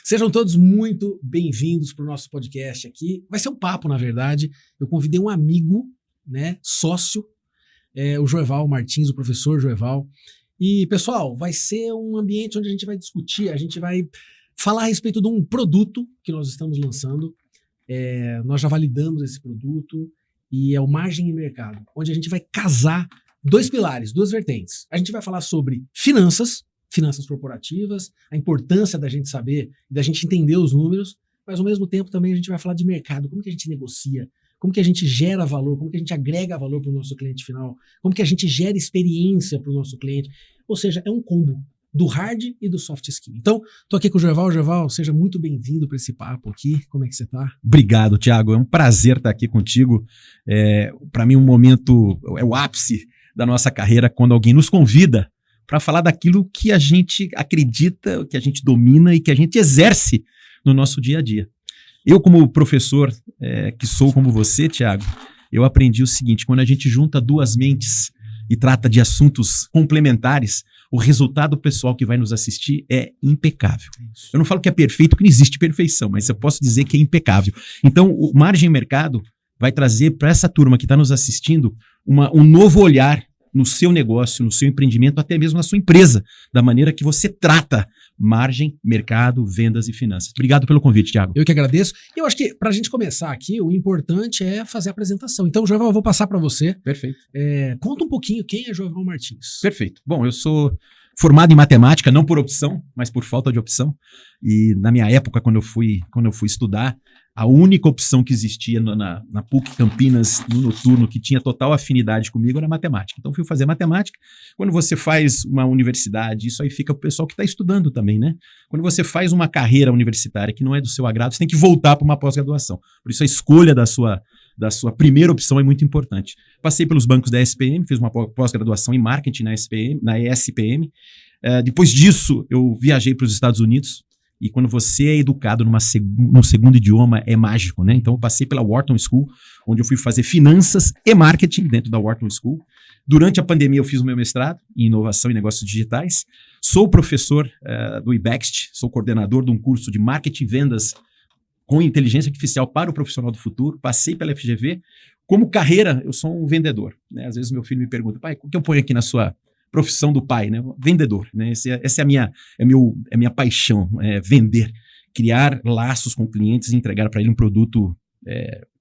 Sejam todos muito bem-vindos para o nosso podcast aqui. Vai ser um papo, na verdade. Eu convidei um amigo, né, sócio, o Joeval Martins, o professor Joeval. E, pessoal, vai ser um ambiente onde a gente vai discutir, a gente vai falar a respeito de um produto que nós estamos lançando. Nós já validamos esse produto e é o Margem e Mercado, onde a gente vai casar dois pilares, duas vertentes. A gente vai falar sobre finanças corporativas, a importância da gente saber, da gente entender os números, mas ao mesmo tempo também a gente vai falar de mercado, como que a gente negocia, como que a gente gera valor, como que a gente agrega valor para o nosso cliente final, como que a gente gera experiência para o nosso cliente. Ou seja, é um combo do hard e do soft skill. Então, tô aqui com o Joeval. Joeval, seja muito bem-vindo para esse papo aqui. Como é que você tá? Obrigado, Thiago. É um prazer estar aqui contigo. Para mim, um momento, é o ápice da nossa carreira, quando alguém nos convida para falar daquilo que a gente acredita, que a gente domina e que a gente exerce no nosso dia a dia. Eu, como professor, que sou como você, Thiago, eu aprendi o seguinte: quando a gente junta duas mentes e trata de assuntos complementares, o resultado pessoal que vai nos assistir é impecável. Eu não falo que é perfeito, porque não existe perfeição, mas eu posso dizer que é impecável. Então, o Margem Mercado vai trazer para essa turma que está nos assistindo um novo olhar no seu negócio, no seu empreendimento, até mesmo na sua empresa, da maneira que você trata margem, mercado, vendas e finanças. Obrigado pelo convite, Thiago. Eu que agradeço. E eu acho que para a gente começar aqui, o importante é fazer a apresentação. Então, Joeval, eu vou passar para você. Perfeito. Conta um pouquinho quem é Joeval Martins. Perfeito. Bom, eu sou formado em matemática, não por opção, mas por falta de opção. E na minha época, quando eu fui estudar, a única opção que existia na PUC Campinas, no noturno, que tinha total afinidade comigo, era matemática. Então, fui fazer matemática. Quando você faz uma universidade, isso aí fica para o pessoal que está estudando também, né? Quando você faz uma carreira universitária que não é do seu agrado, você tem que voltar para uma pós-graduação. Por isso, a escolha da sua primeira opção é muito importante. Passei pelos bancos da SPM, fiz uma pós-graduação em marketing na ESPM. Depois disso, eu viajei para os Estados Unidos. E quando você é educado no segundo idioma, é mágico, né? Então, eu passei pela Wharton School, onde eu fui fazer finanças e marketing dentro da Wharton School. Durante a pandemia, eu fiz o meu mestrado em inovação e negócios digitais. Sou professor do IBEXT, sou coordenador de um curso de marketing e vendas com inteligência artificial para o profissional do futuro. Passei pela FGV. Como carreira, eu sou um vendedor, né? Às vezes meu filho me pergunta: pai, o que eu ponho aqui na sua profissão do pai, né? Vendedor, né? Essa é a minha paixão, vender, criar laços com clientes e entregar para ele um produto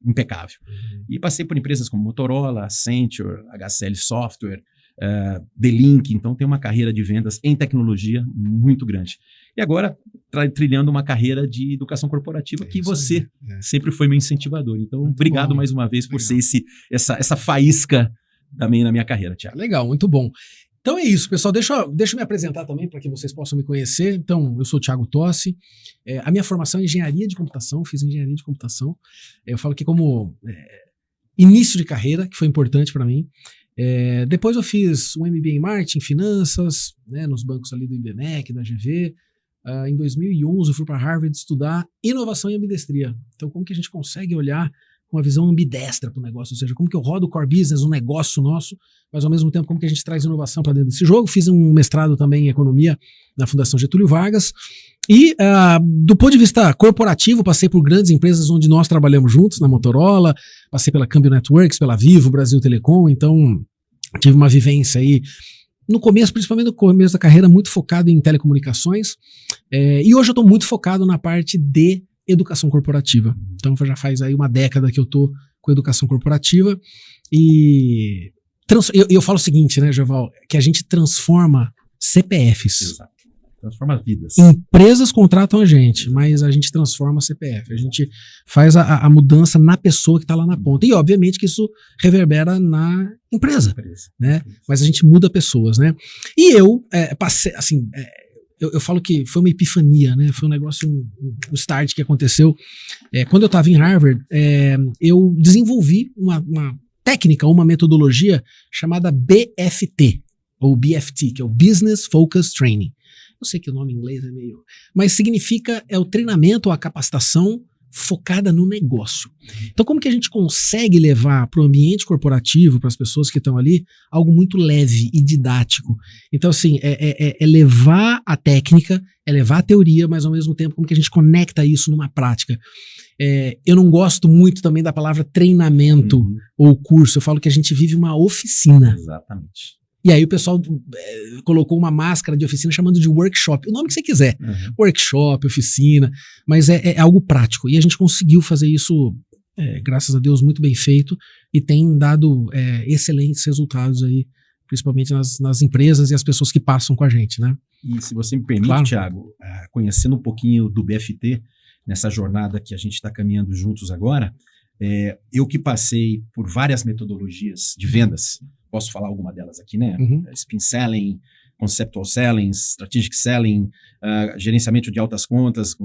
impecável. E passei por empresas como Motorola, Accenture, HCL Software, The Link. Então, tenho uma carreira de vendas em tecnologia muito grande. E agora, trilhando uma carreira de educação corporativa, que você sempre foi meu incentivador. Então, muito obrigado mais uma vez por ser essa faísca também na minha carreira, Thiago. Legal, muito bom. Então é isso, pessoal. Deixa eu me apresentar também para que vocês possam me conhecer. Então, eu sou o Thiago Tossi. A minha formação é engenharia de computação, fiz engenharia de computação. Eu falo que como início de carreira, que foi importante para mim. Depois eu fiz um MBA em marketing, finanças, né, nos bancos ali do IBMEC, da GV. Em 2011 eu fui para Harvard estudar inovação e ambidestria. Então, como que a gente consegue olhar com uma visão ambidestra para o negócio, ou seja, como que eu rodo o core business, um negócio nosso, mas ao mesmo tempo como que a gente traz inovação para dentro desse jogo. Fiz um mestrado também em economia na Fundação Getúlio Vargas e do ponto de vista corporativo passei por grandes empresas onde nós trabalhamos juntos, na Motorola, passei pela Câmbio Networks, pela Vivo, Brasil Telecom. Então tive uma vivência aí no começo, principalmente no começo da carreira, muito focado em telecomunicações, e hoje eu estou muito focado na parte de educação corporativa. Então já faz aí uma década que eu tô com educação corporativa e eu falo o seguinte, né, Joeval, que a gente transforma CPFs. Exato. Transforma vidas. Empresas contratam a gente, mas a gente transforma CPF. A gente faz a mudança na pessoa que está lá na ponta. E obviamente que isso reverbera na empresa. Né? Mas a gente muda pessoas, né? E eu passei, assim, eu falo que foi uma epifania, né? Foi um negócio, um start que aconteceu. Quando eu estava em Harvard, eu desenvolvi uma técnica, uma metodologia chamada BFT, ou BFT, que é o Business Focus Training. Eu sei que o nome em inglês é meio... Mas significa, o treinamento, a capacitação focada no negócio. Então, como que a gente consegue levar para o ambiente corporativo, para as pessoas que estão ali, algo muito leve e didático? Então, assim, é levar a técnica, é levar a teoria, mas ao mesmo tempo, como que a gente conecta isso numa prática? Eu não gosto muito também da palavra treinamento ou curso. Eu falo que a gente vive uma oficina. Exatamente. E aí o pessoal colocou uma máscara de oficina chamando de workshop. O nome que você quiser. Workshop, oficina. Mas é algo prático. E a gente conseguiu fazer isso, graças a Deus, muito bem feito. E tem dado excelentes resultados aí, principalmente nas empresas e as pessoas que passam com a gente, né? E se você me permite, claro. Thiago, conhecendo um pouquinho do BFT, nessa jornada que a gente está caminhando juntos agora, eu que passei por várias metodologias de vendas, posso falar alguma delas aqui, né? Spin Selling, Conceptual Selling, Strategic Selling, gerenciamento de altas contas,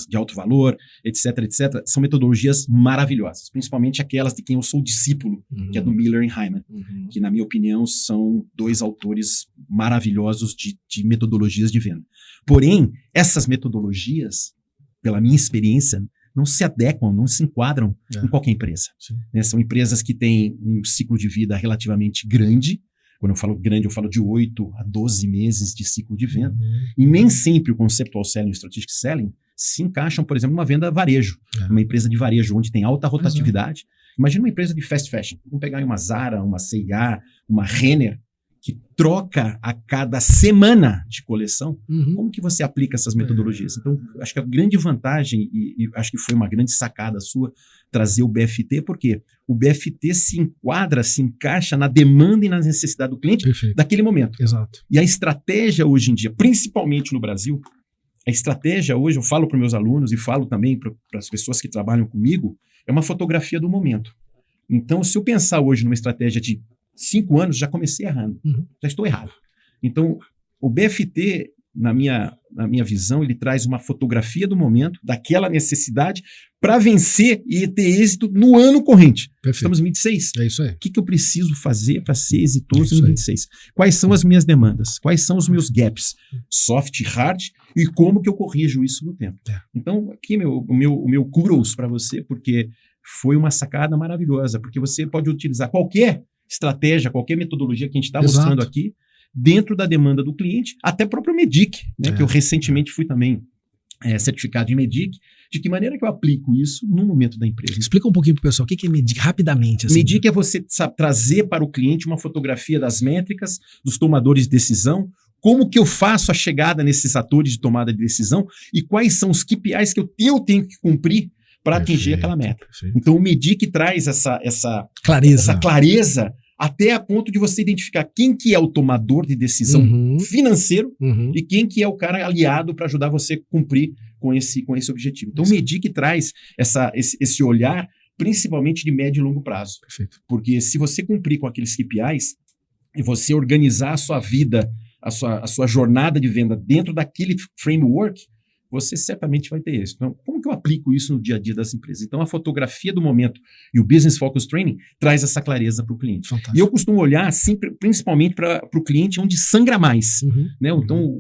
de alto valor, etc, etc. São metodologias maravilhosas, principalmente aquelas de quem eu sou discípulo, que é do Miller e Hyman, que, na minha opinião, são dois autores maravilhosos de metodologias de venda. Porém, essas metodologias, pela minha experiência, não se adequam, não se enquadram em qualquer empresa. Né? São empresas que têm um ciclo de vida relativamente grande. Quando eu falo grande, eu falo de 8 a 12 meses de ciclo de venda. E nem sempre o Conceptual Selling e o Strategic Selling se encaixam, por exemplo, numa venda varejo. Uma empresa de varejo onde tem alta rotatividade. Imagina uma empresa de fast fashion. Vamos pegar uma Zara, uma C&A, uma Renner, que troca a cada semana de coleção. Como que você aplica essas metodologias? Então, acho que a grande vantagem, e acho que foi uma grande sacada sua, trazer o BFT, porque o BFT se enquadra, se encaixa na demanda e na necessidade do cliente daquele momento. Exato. E a estratégia hoje em dia, principalmente no Brasil, a estratégia hoje, eu falo para meus alunos e falo também para as pessoas que trabalham comigo, é uma fotografia do momento. Então, se eu pensar hoje numa estratégia de 5 anos, já comecei errando. Já estou errado. Então, o BFT, na minha visão, ele traz uma fotografia do momento, daquela necessidade, para vencer e ter êxito no ano corrente. Estamos em 2026. É isso aí. O que eu preciso fazer para ser exitoso em 2026? Quais são as minhas demandas? Quais são os meus gaps? Soft, hard, e como que eu corrijo isso no tempo? Então, aqui o meu kudos para você, porque foi uma sacada maravilhosa, porque você pode utilizar qualquer estratégia, qualquer metodologia que a gente está mostrando aqui, dentro da demanda do cliente, até próprio MEDIC, né, que eu recentemente fui também certificado em MEDIC, de que maneira que eu aplico isso no momento da empresa. Explica um pouquinho para o pessoal, o que é MEDIC, rapidamente. Assim. MEDIC é você trazer para o cliente uma fotografia das métricas, dos tomadores de decisão, como que eu faço a chegada nesses atores de tomada de decisão e quais são os KPIs que eu tenho que cumprir para atingir aquela meta. Então, o MEDIC traz essa clareza até a ponto de você identificar quem que é o tomador de decisão financeiro e quem que é o cara aliado para ajudar você a cumprir com esse objetivo. Então, o MEDIC traz esse olhar, principalmente de médio e longo prazo. Porque se você cumprir com aqueles KPIs e você organizar a sua vida, a sua jornada de venda dentro daquele framework, você certamente vai ter êxito. Então, como que eu aplico isso no dia a dia das empresas? Então, a fotografia do momento e o Business Focus Training traz essa clareza para o cliente. Fantástico. E eu costumo olhar sempre, principalmente para o cliente onde sangra mais. Né? Então,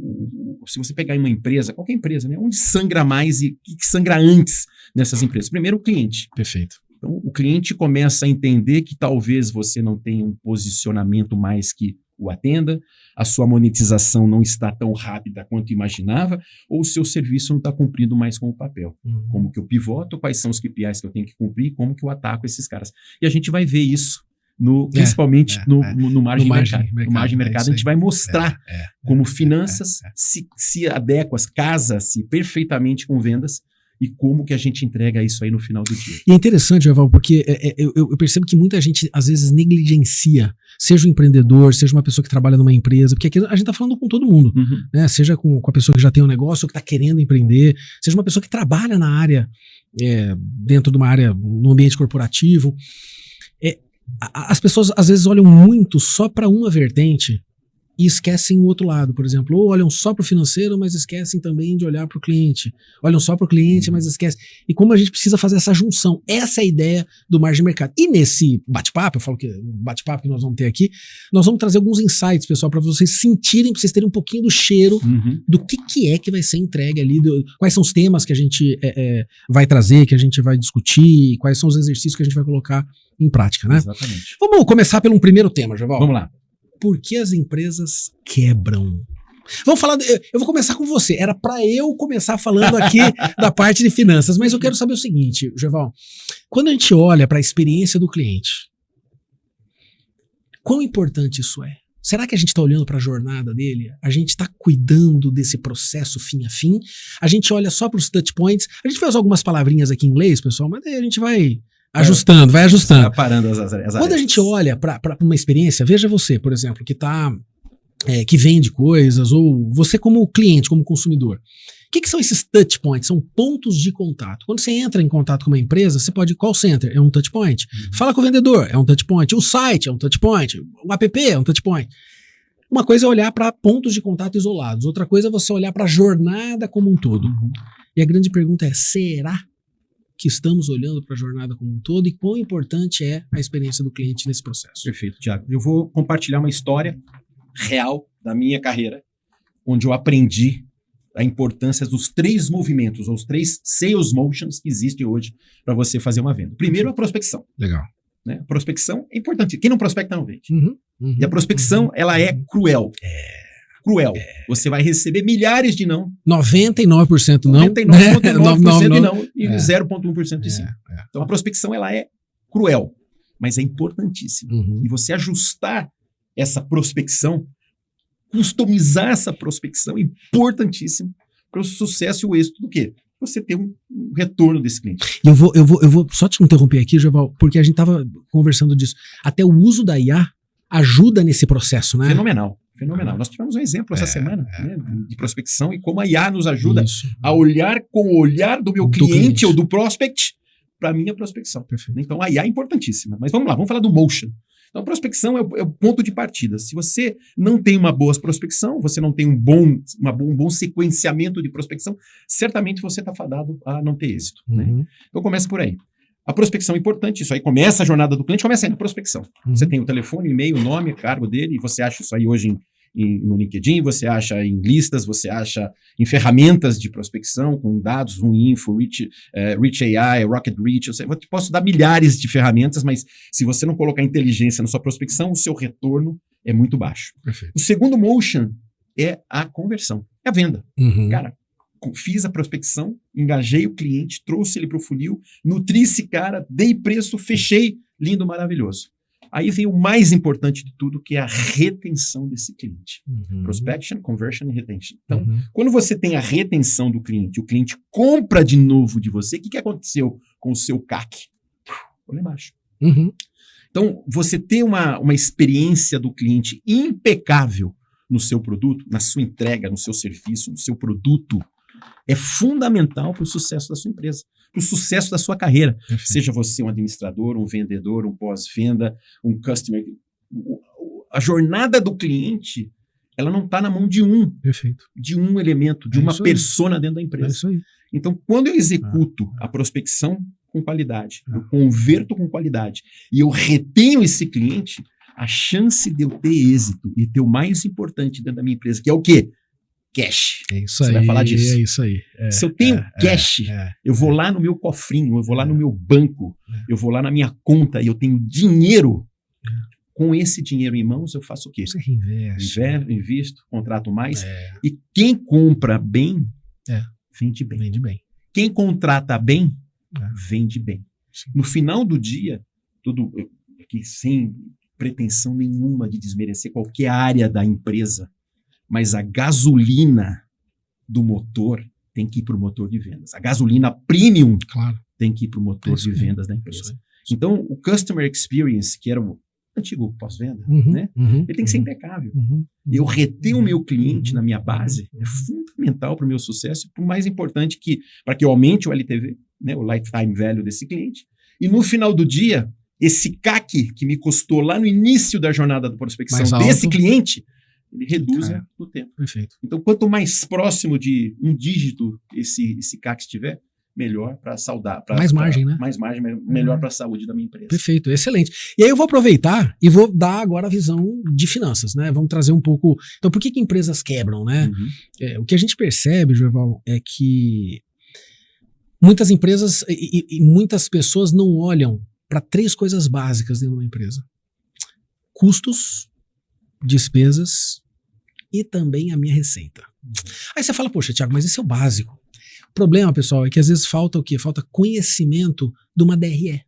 se você pegar em uma empresa, qualquer empresa, né? Onde sangra mais e o que sangra antes nessas empresas? Primeiro, o cliente. Perfeito. Então, o cliente começa a entender que talvez você não tenha um posicionamento mais que o atenda, a sua monetização não está tão rápida quanto imaginava, ou o seu serviço não está cumprindo mais com o papel. Como que eu pivoto, quais são os KPIs que eu tenho que cumprir, como que eu ataco esses caras. E a gente vai ver isso, principalmente no margem mercado. No margem mercado a gente vai mostrar como finanças se adequam, casa-se perfeitamente com vendas, e como que a gente entrega isso aí no final do dia. E é interessante, Eval, porque eu percebo que muita gente, às vezes, negligencia, seja um empreendedor, seja uma pessoa que trabalha numa empresa, porque aqui a gente está falando com todo mundo, né? Seja com a pessoa que já tem um negócio, ou que está querendo empreender, seja uma pessoa que trabalha na área, dentro de uma área, no ambiente corporativo. As pessoas, às vezes, olham muito só para uma vertente e esquecem o outro lado, por exemplo, ou olham só para o financeiro, mas esquecem também de olhar para o cliente, olham só para o cliente, mas esquecem, e como a gente precisa fazer essa junção, essa é a ideia do margem de mercado. E nesse bate-papo, eu falo que o bate-papo que nós vamos ter aqui, nós vamos trazer alguns insights, pessoal, para vocês sentirem, para vocês terem um pouquinho do cheiro do que é que vai ser entregue ali, quais são os temas que a gente vai trazer, que a gente vai discutir, quais são os exercícios que a gente vai colocar em prática, né? Exatamente. Vamos começar pelo primeiro tema, Joval. Vamos lá. Por que as empresas quebram? Vamos falar, eu vou começar com você. Era para eu começar falando aqui da parte de finanças, mas eu quero saber o seguinte, Joval. Quando a gente olha para a experiência do cliente, quão importante isso é? Será que a gente está olhando para a jornada dele? A gente está cuidando desse processo fim a fim? A gente olha só para os touch points? A gente vai usar algumas palavrinhas aqui em inglês, pessoal, mas aí a gente vai ajustando, vai ajustando. Parando as áreas. Quando a gente olha para uma experiência, veja você, por exemplo, que vende coisas, ou você como cliente, como consumidor. O que são esses touch points? São pontos de contato. Quando você entra em contato com uma empresa, você pode ir call center, é um touch point. Fala com o vendedor, é um touch point. O site é um touch point. O app é um touch point. Uma coisa é olhar para pontos de contato isolados. Outra coisa é você olhar para a jornada como um todo. E a grande pergunta é, será que estamos olhando para a jornada como um todo e quão importante é a experiência do cliente nesse processo? Perfeito, Thiago. Eu vou compartilhar uma história real da minha carreira, onde eu aprendi a importância dos 3 movimentos, ou os 3 sales motions que existem hoje para você fazer uma venda. Primeiro, a prospecção. Legal. Né? A prospecção é importante. Quem não prospecta não vende. E a prospecção, ela é cruel. Cruel. Você vai receber milhares de não. 99% não. 99,9% de não e 0,1% de sim. Então a prospecção, ela é cruel, mas é importantíssima. E você ajustar essa prospecção, customizar essa prospecção é importantíssimo para o sucesso e o êxito do quê? Você ter um retorno desse cliente. Eu vou só te interromper aqui, Joval, porque a gente estava conversando disso. Até o uso da IA ajuda nesse processo, né? Fenomenal. Nós tivemos um exemplo essa semana né, de prospecção e como a IA nos ajuda a olhar com o olhar do meu cliente ou do prospect para a minha prospecção. Perfeito. Então a IA é importantíssima. Mas vamos lá, vamos falar do motion. Então a prospecção é o ponto de partida. Se você não tem uma boa prospecção, você não tem um bom sequenciamento de prospecção, certamente você está fadado a não ter êxito. Né? Então começa por aí. A prospecção é importante, isso aí começa a jornada do cliente, começa aí na prospecção. Você tem o telefone, o e-mail, o nome, o cargo dele, e você acha isso aí hoje no LinkedIn, você acha em listas, você acha em ferramentas de prospecção, com dados, Info, Reach AI, Rocket Reach, eu posso dar milhares de ferramentas, mas se você não colocar inteligência na sua prospecção, o seu retorno é muito baixo. Perfeito. O segundo motion é a conversão, é a venda. Cara, fiz a prospecção, engajei o cliente, trouxe ele para o funil, nutri esse cara, dei preço, fechei, lindo, maravilhoso. Aí vem o mais importante de tudo, que é a retenção desse cliente. Prospection, conversion e retention. Então, quando você tem a retenção do cliente, o cliente compra de novo de você, o que aconteceu com o seu CAC? Foi lá embaixo. Então, você ter uma experiência do cliente impecável no seu produto, na sua entrega, no seu serviço, no seu produto, é fundamental para o sucesso da sua empresa, para o sucesso da sua carreira. Perfeito. Seja você um administrador, um vendedor, um pós-venda, um customer. A jornada do cliente, ela não está na mão de um elemento, de uma persona dentro da empresa. É isso aí. Então, quando eu executo a prospecção com qualidade, eu converto com qualidade e eu retenho esse cliente, a chance de eu ter êxito e ter o mais importante dentro da minha empresa, que é o quê? Cash. É isso Você aí. Vai falar disso. É isso aí. Se eu tenho cash, eu vou lá no meu cofrinho, eu vou lá no meu banco, eu vou lá na minha conta e eu tenho dinheiro. Com esse dinheiro em mãos, eu faço o quê? Você reinveste. Invisto, contrato mais. E quem compra bem, vende bem. Vende bem. Quem contrata bem, vende bem. Sim. No final do dia, tudo aqui sem pretensão nenhuma de desmerecer qualquer área da empresa, mas a gasolina do motor tem que ir para o motor de vendas. A gasolina premium tem que ir para o motor de vendas da empresa. Então, o Customer Experience, que era o antigo pós-venda, né? Ele tem que ser impecável. Eu reter o meu cliente na minha base é fundamental para o meu sucesso e, por mais importante, para que eu aumente o LTV, né? O Lifetime Value desse cliente. E no final do dia, esse CAC que me custou lá no início da jornada da prospecção desse cliente, ele reduz no tempo. Perfeito. Então, quanto mais próximo de um dígito esse CAC estiver, melhor para saudar. Mais margem, né? Mais margem, melhor para a saúde da minha empresa. Perfeito, excelente. E aí eu vou aproveitar e vou dar agora a visão de finanças, né? Vamos trazer um pouco... Então, por que empresas quebram, né? O que a gente percebe, Joeval, é que muitas empresas e muitas pessoas não olham para 3 coisas básicas dentro de uma empresa. Custos, despesas e também a minha receita. Aí você fala, poxa, Thiago, mas esse é o básico. O problema, pessoal, é que às vezes falta o quê? Falta conhecimento de uma DRE.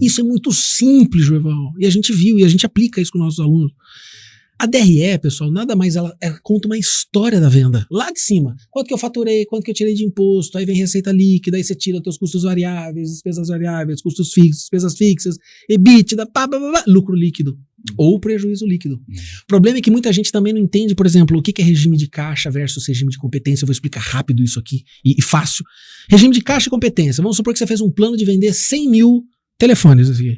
Isso é muito simples, Joeval. E a gente viu, e a gente aplica isso com nossos alunos. A DRE, pessoal, nada mais, ela conta uma história da venda. Lá de cima, quanto que eu faturei, quanto que eu tirei de imposto, aí vem receita líquida, aí você tira os teus custos variáveis, despesas variáveis, custos fixos, despesas fixas, EBITDA, lucro líquido. Ou prejuízo líquido. O problema é que muita gente também não entende, por exemplo, o que é regime de caixa versus regime de competência. Eu vou explicar rápido isso aqui, e fácil. Regime de caixa e competência. Vamos supor que você fez um plano de vender 100 mil telefones. Assim.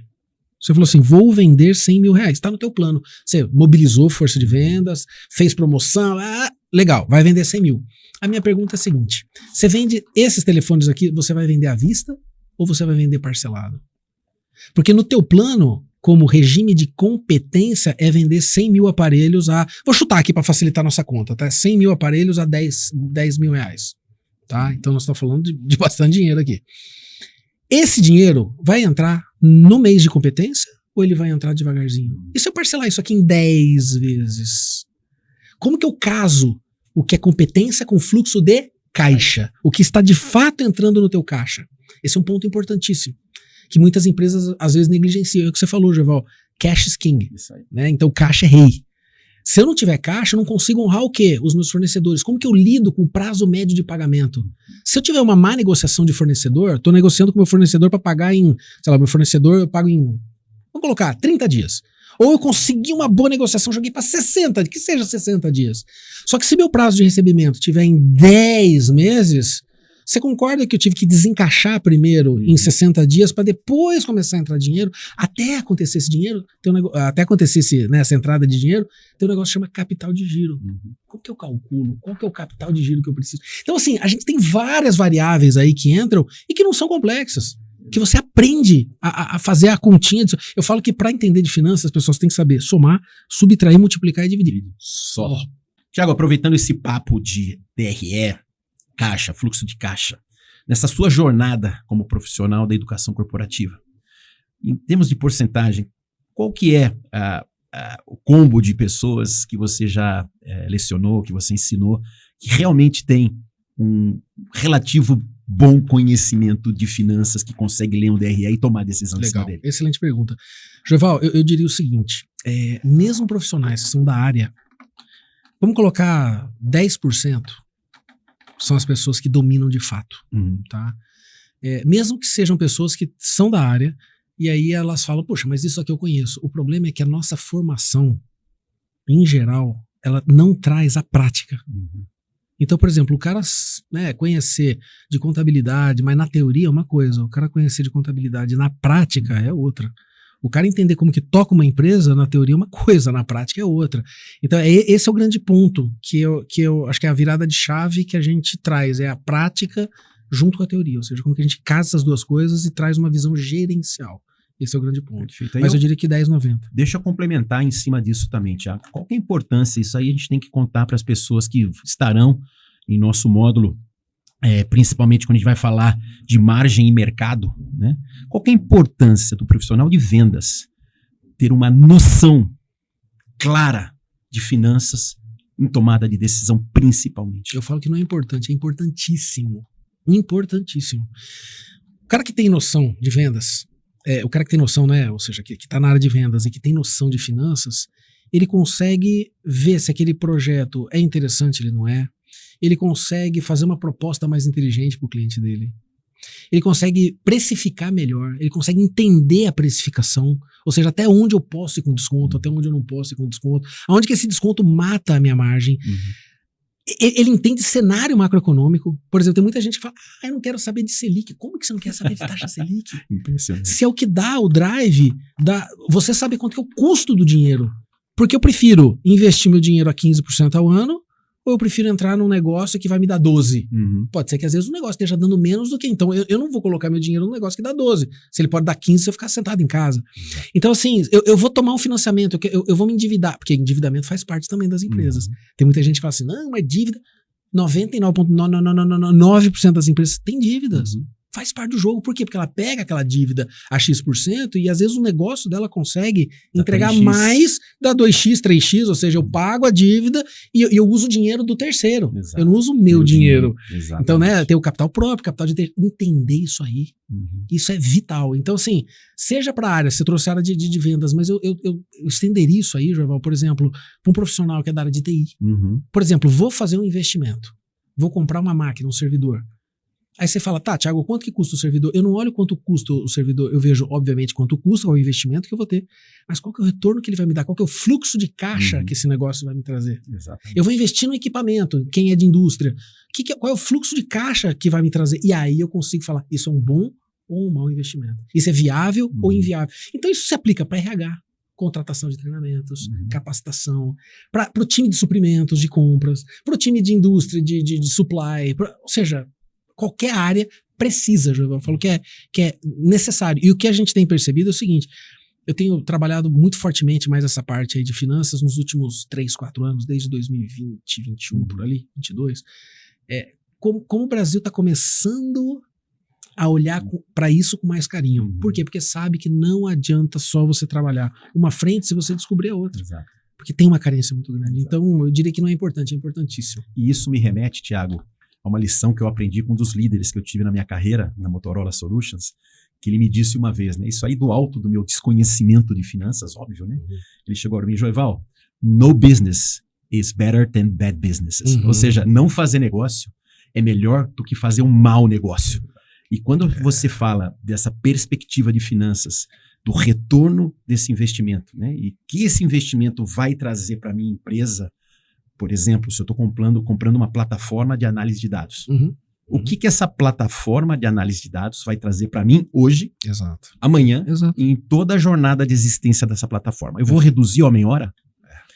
Você falou assim, vou vender 100 mil reais. Está no teu plano. Você mobilizou força de vendas, fez promoção, legal, vai vender 100 mil. A minha pergunta é a seguinte, você vende esses telefones aqui, você vai vender à vista ou você vai vender parcelado? Porque no teu plano, como regime de competência, é vender 100 mil aparelhos a... Vou chutar aqui para facilitar nossa conta, tá? 100 mil aparelhos a 10 mil reais. Tá? Então nós estamos falando de bastante dinheiro aqui. Esse dinheiro vai entrar no mês de competência ou ele vai entrar devagarzinho? E se eu parcelar isso aqui em 10 vezes? Como que eu caso o que é competência com fluxo de caixa? O que está de fato entrando no teu caixa? Esse é um ponto importantíssimo, que muitas empresas às vezes negligenciam. É o que você falou, Joeval. Cash is king. Né? Então caixa é rei. Se eu não tiver caixa, eu não consigo honrar o quê? Os meus fornecedores. Como que eu lido com o prazo médio de pagamento? Se eu tiver uma má negociação de fornecedor, estou negociando com o meu fornecedor para pagar em, sei lá, meu fornecedor eu pago em, vamos colocar, 30 dias. Ou eu consegui uma boa negociação, joguei para 60, que seja 60 dias. Só que se meu prazo de recebimento tiver em 10 meses, você concorda que eu tive que desencaixar primeiro em 60 dias para depois começar a entrar dinheiro? Até acontecer esse dinheiro, até acontecer essa entrada de dinheiro, tem um negócio que chama capital de giro. Como que eu calculo? Qual que é o capital de giro que eu preciso? Então assim, a gente tem várias variáveis aí que entram e que não são complexas. Que você aprende a fazer a continha. Eu falo que para entender de finanças, as pessoas têm que saber somar, subtrair, multiplicar e dividir. Só. Tiago, aproveitando esse papo de DRE, caixa, fluxo de caixa, nessa sua jornada como profissional da educação corporativa, em termos de porcentagem, qual que é o combo de pessoas que você já lecionou, que você ensinou, que realmente tem um relativo bom conhecimento de finanças, que consegue ler um DRE e tomar decisão? Legal, dele? Excelente pergunta. Joeval, eu diria o seguinte, mesmo profissionais que são da área, vamos colocar 10%, são as pessoas que dominam de fato, tá? Mesmo que sejam pessoas que são da área, e aí elas falam, poxa, mas isso aqui eu conheço. O problema é que a nossa formação, em geral, ela não traz a prática. Então, por exemplo, o cara conhecer de contabilidade, mas na teoria é uma coisa, o cara conhecer de contabilidade na prática é outra. O cara entender como que toca uma empresa, na teoria é uma coisa, na prática é outra. Então esse é o grande ponto que eu acho que é a virada de chave que a gente traz, é a prática junto com a teoria, ou seja, como que a gente casa essas duas coisas e traz uma visão gerencial. Esse é o grande ponto. Perfeito. Mas eu diria que 10-90. Deixa eu complementar em cima disso também, Thiago. Qual que é a importância? Isso aí a gente tem que contar para as pessoas que estarão em nosso módulo, principalmente quando a gente vai falar de margem e mercado, né? Qual que é a importância do profissional de vendas ter uma noção clara de finanças em tomada de decisão, principalmente? Eu falo que não é importante, é importantíssimo. Importantíssimo. O cara que tem noção de vendas, o cara que tem noção, né, ou seja, que está na área de vendas e que tem noção de finanças, ele consegue ver se aquele projeto é interessante, ele não é. Ele consegue fazer uma proposta mais inteligente para o cliente dele. Ele consegue precificar melhor, ele consegue entender a precificação, ou seja, até onde eu posso ir com desconto, até onde eu não posso ir com desconto, aonde que esse desconto mata a minha margem. Ele entende cenário macroeconômico. Por exemplo, tem muita gente que fala, eu não quero saber de Selic. Como que você não quer saber de taxa Selic? Impressionante. Se é o que dá o drive, você sabe quanto que é o custo do dinheiro. Porque eu prefiro investir meu dinheiro a 15% ao ano, ou eu prefiro entrar num negócio que vai me dar 12%. Pode ser que às vezes o negócio esteja dando menos do que... Então eu não vou colocar meu dinheiro num negócio que dá 12%. Se ele pode dar 15%, se eu ficar sentado em casa. Então assim, eu vou tomar um financiamento, eu vou me endividar, porque endividamento faz parte também das empresas. Tem muita gente que fala assim, não, mas dívida... 99,9% das empresas têm dívidas. Faz parte do jogo. Por quê? Porque ela pega aquela dívida a X% e às vezes o negócio dela consegue entregar 3x. mais da 2X, 3X, ou seja, eu pago a dívida e eu uso o dinheiro do terceiro. Exato. Eu não uso o meu dinheiro. Então, né, tem o capital próprio, capital de terceiro. Entender isso aí. Isso é vital. Então, assim, seja para a área, você trouxe a área de vendas, mas eu estenderia isso aí, Joval, por exemplo, para um profissional que é da área de TI. Por exemplo, vou fazer um investimento. Vou comprar uma máquina, um servidor. Aí você fala, tá, Thiago, quanto que custa o servidor? Eu não olho quanto custa o servidor, eu vejo, obviamente, quanto custa o investimento que eu vou ter, mas qual que é o retorno que ele vai me dar, qual que é o fluxo de caixa que esse negócio vai me trazer. Eu vou investir no equipamento, quem é de indústria, qual é o fluxo de caixa que vai me trazer? E aí eu consigo falar, isso é um bom ou um mau investimento? Isso é viável ou inviável? Então isso se aplica para RH, contratação de treinamentos, capacitação, para o time de suprimentos, de compras, para o time de indústria, de supply, ou seja... Qualquer área precisa, eu falo que é necessário. E o que a gente tem percebido é o seguinte, eu tenho trabalhado muito fortemente mais essa parte aí de finanças nos últimos 3, 4 anos, desde 2020, 2021, por ali, 22. Como o Brasil está começando a olhar para isso com mais carinho. Por quê? Porque sabe que não adianta só você trabalhar uma frente se você descobrir a outra. Porque tem uma carência muito grande. Então, eu diria que não é importante, é importantíssimo. E isso me remete, Thiago, a uma lição que eu aprendi com um dos líderes que eu tive na minha carreira, na Motorola Solutions, que ele me disse uma vez, né? Isso aí do alto do meu desconhecimento de finanças, óbvio, né? Ele chegou a mim, Joival, no business is better than bad businesses. Ou seja, não fazer negócio é melhor do que fazer um mau negócio. E quando você fala dessa perspectiva de finanças, do retorno desse investimento, né? E que esse investimento vai trazer para a minha empresa, por exemplo, se eu estou comprando uma plataforma de análise de dados. O que essa plataforma de análise de dados vai trazer para mim hoje, amanhã, e em toda a jornada de existência dessa plataforma? Eu vou reduzir a minha hora?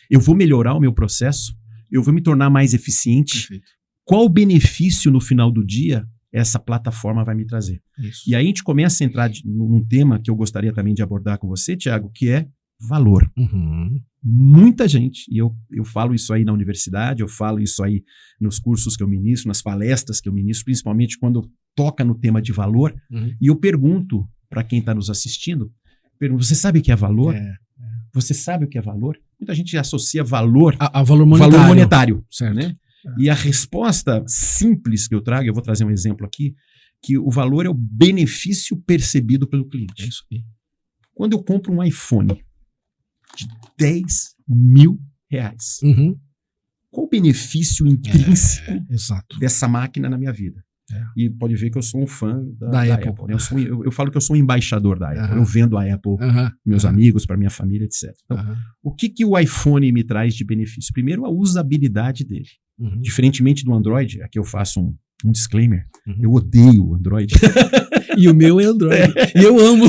Eu vou melhorar o meu processo? Eu vou me tornar mais eficiente? Qual o benefício no final do dia essa plataforma vai me trazer? E aí a gente começa a entrar num tema que eu gostaria também de abordar com você, Thiago, que é valor. Muita gente, e eu falo isso aí na universidade, eu falo isso aí nos cursos que eu ministro, nas palestras que eu ministro, principalmente quando toca no tema de valor, e eu pergunto para quem está nos assistindo, você sabe o que é valor? Você sabe o que é valor? Muita gente associa valor a valor monetário. Certo. Né? E a resposta simples que eu trago, eu vou trazer um exemplo aqui, que o valor é o benefício percebido pelo cliente. É isso aí. Quando eu compro um iPhone de R$10.000, qual o benefício intrínseco dessa máquina na minha vida? E pode ver que eu sou um fã da Apple. Né? Eu falo que eu sou um embaixador da Apple. Eu vendo a Apple, meus amigos, para minha família, etc. Então, o que o iPhone me traz de benefício? Primeiro, a usabilidade dele. Diferentemente do Android, aqui eu faço um disclaimer, eu odeio o Android. E o meu é Android. E eu amo.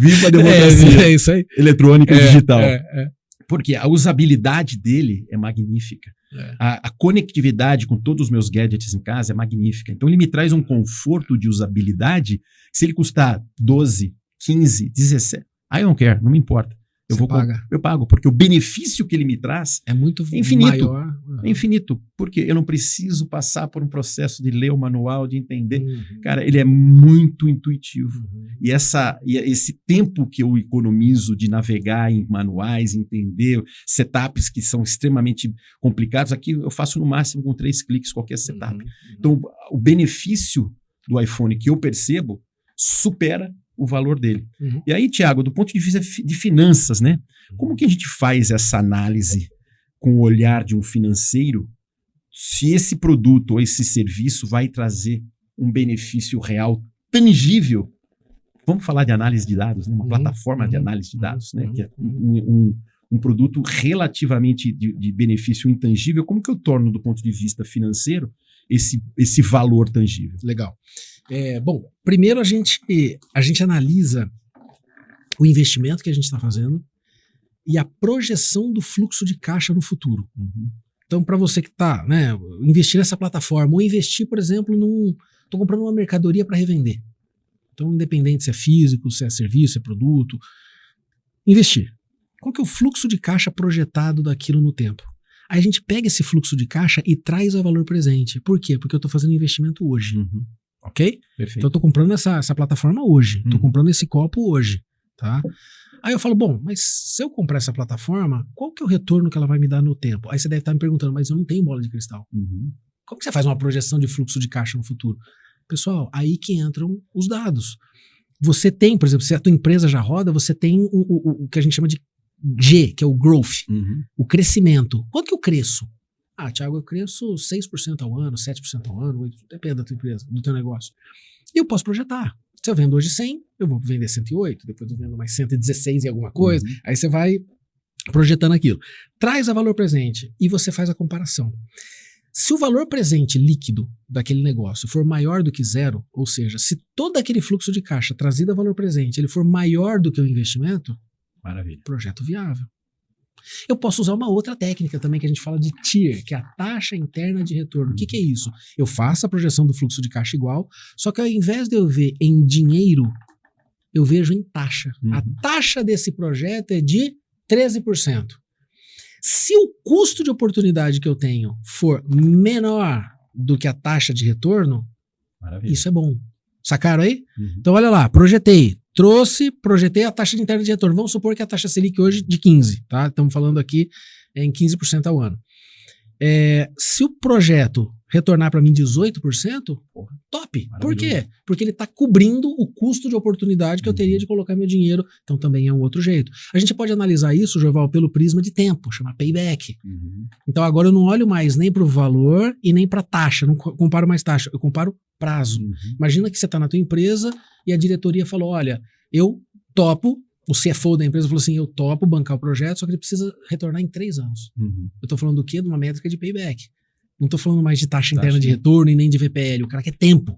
Viva a democracia. É isso aí. Eletrônica e digital. Porque a usabilidade dele é magnífica. A conectividade com todos os meus gadgets em casa é magnífica. Então ele me traz um conforto de usabilidade que, se ele custar 12, 15, 17, I don't care, não me importa. Eu pago, porque o benefício que ele me traz é muito infinito. Maior. É infinito, porque eu não preciso passar por um processo de ler o manual, de entender. Cara, ele é muito intuitivo. E esse tempo que eu economizo de navegar em manuais, entender setups que são extremamente complicados, aqui eu faço no máximo com 3 cliques qualquer setup. Então, o benefício do iPhone que eu percebo supera o valor dele. E aí, Thiago, do ponto de vista de finanças, né? Como que a gente faz essa análise com o olhar de um financeiro se esse produto ou esse serviço vai trazer um benefício real, tangível? Vamos falar de análise de dados, né? Uma plataforma de análise de dados, né? Que é um produto relativamente de benefício intangível. Como que eu torno, do ponto de vista financeiro, esse valor tangível? Legal. Bom, primeiro a gente analisa o investimento que a gente está fazendo e a projeção do fluxo de caixa no futuro. Então, para você que está, né, investir nessa plataforma, ou investir, por exemplo, estou comprando uma mercadoria para revender. Então, independente se é físico, se é serviço, se é produto, investir. Qual que é o fluxo de caixa projetado daquilo no tempo? Aí a gente pega esse fluxo de caixa e traz ao valor presente. Por quê? Porque eu estou fazendo investimento hoje. Ok? Perfeito. Então eu estou comprando essa plataforma hoje. Estou comprando esse copo hoje. Tá? Aí eu falo, bom, mas se eu comprar essa plataforma, qual que é o retorno que ela vai me dar no tempo? Aí você deve estar me perguntando, mas eu não tenho bola de cristal. Como que você faz uma projeção de fluxo de caixa no futuro? Pessoal, aí que entram os dados. Você tem, por exemplo, se a tua empresa já roda, você tem o que a gente chama de G, que é o growth, o crescimento. Quanto que eu cresço? Ah, Thiago, eu cresço 6% ao ano, 7% ao ano, depende da tua empresa, do teu negócio. E eu posso projetar. Se eu vendo hoje 100, eu vou vender 108, depois eu vendo mais 116 e alguma coisa, aí você vai projetando aquilo. Traz a valor presente e você faz a comparação. Se o valor presente líquido daquele negócio for maior do que zero, ou seja, se todo aquele fluxo de caixa trazido a valor presente ele for maior do que o investimento, maravilha. Projeto viável. Eu posso usar uma outra técnica também que a gente fala de TIR, que é a taxa interna de retorno. O que é isso? Eu faço a projeção do fluxo de caixa igual, só que ao invés de eu ver em dinheiro, eu vejo em taxa. A taxa desse projeto é de 13%. Se o custo de oportunidade que eu tenho for menor do que a taxa de retorno, maravilha. Isso é bom. Sacaram aí? Então olha lá, projetei a taxa de interna de retorno. Vamos supor que a taxa Selic hoje de 15%, tá? Estamos falando aqui em 15% ao ano. Se o projeto retornar para mim 18%, top. Por quê? Porque ele está cobrindo o custo de oportunidade que eu teria de colocar meu dinheiro. Então também é um outro jeito. A gente pode analisar isso, Joval, pelo prisma de tempo, chama payback. Então agora eu não olho mais nem para o valor e nem para a taxa, não comparo mais taxa, eu comparo prazo. Imagina que você está na tua empresa e a diretoria falou, olha, eu topo, o CFO da empresa falou assim, eu topo bancar o projeto, só que ele precisa retornar em 3 anos. Eu estou falando do quê? De uma métrica de payback. Não estou falando mais de taxa interna de retorno e nem de VPL. O cara quer tempo.